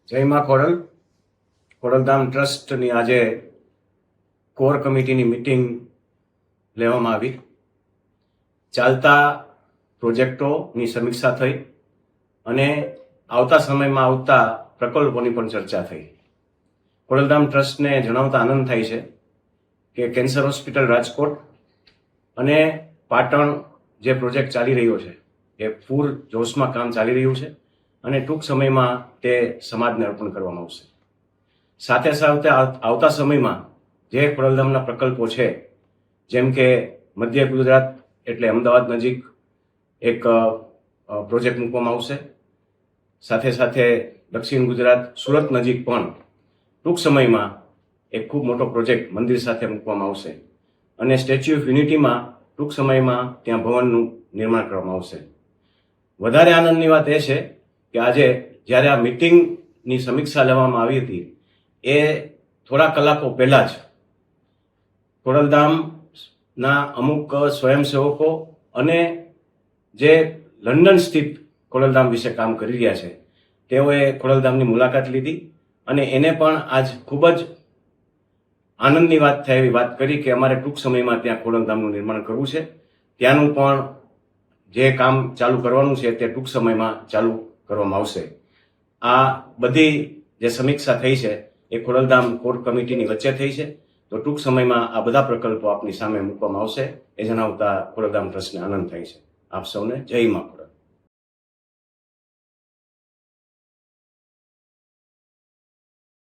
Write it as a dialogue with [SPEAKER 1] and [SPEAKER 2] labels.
[SPEAKER 1] જય માં ખોડલધામ ટ્રસ્ટની આજે કોર કમિટીની મિટિંગ લેવામાં આવી. ચાલતા પ્રોજેક્ટોની સમીક્ષા થઈ અને આવતા સમયમાં આવતા પ્રકલ્પોની પણ ચર્ચા થઈ. ખોડલધામ ટ્રસ્ટને જણાવતા આનંદ થાય છે કે કેન્સર હોસ્પિટલ રાજકોટ અને પાટણ જે પ્રોજેક્ટ ચાલી રહ્યો છે એ ફૂલ જોશમાં કામ ચાલી રહ્યું છે અને ટૂંક સમયમાં તે સમાજને અર્પણ કરવામાં આવશે. સાથે સાથે આવતા સમયમાં જે ખોડલધામના પ્રકલ્પો છે, જેમ કે મધ્ય ગુજરાત એટલે અમદાવાદ નજીક એક પ્રોજેક્ટ મૂકવામાં આવશે. સાથે સાથે દક્ષિણ ગુજરાત સુરત નજીક પણ ટૂંક સમયમાં એક ખૂબ મોટો પ્રોજેક્ટ મંદિર સાથે મૂકવામાં આવશે અને સ્ટેચ્યુ ઓફ યુનિટીમાં ટૂંક સમયમાં ત્યાં ભવનનું નિર્માણ કરવામાં આવશે. વધારે આનંદની વાત એ છે કે આજે જ્યારે આ મિટિંગની સમીક્ષા લેવામાં આવી હતી એ થોડા કલાકો પહેલાં જ ખોડલધામના અમુક સ્વયંસેવકો અને જે લંડન સ્થિત ખોડલધામ વિશે કામ કરી રહ્યા છે તેઓએ ખોડલધામની મુલાકાત લીધી અને એને પણ આજ ખૂબ જ આનંદની વાત થાય એવી વાત કરી કે અમારે ટૂંક સમયમાં ત્યાં ખોડલધામનું નિર્માણ કરવું છે. ત્યાંનું પણ જે કામ ચાલુ કરવાનું છે તે ટૂંક સમયમાં ચાલુ કરવામાં આવશે. આ બધી જે સમીક્ષા થઈ છે એ ખોડલધામ કોર કમિટીની વચ્ચે થઈ છે. તો ટૂંક સમયમાં આ બધા પ્રકલ્પો આપની સામે મૂકવામાં આવશે એ જણાવતા ખોડલધામ ટ્રસ્ટને આનંદ થાય છે. આપ સૌને જય માં.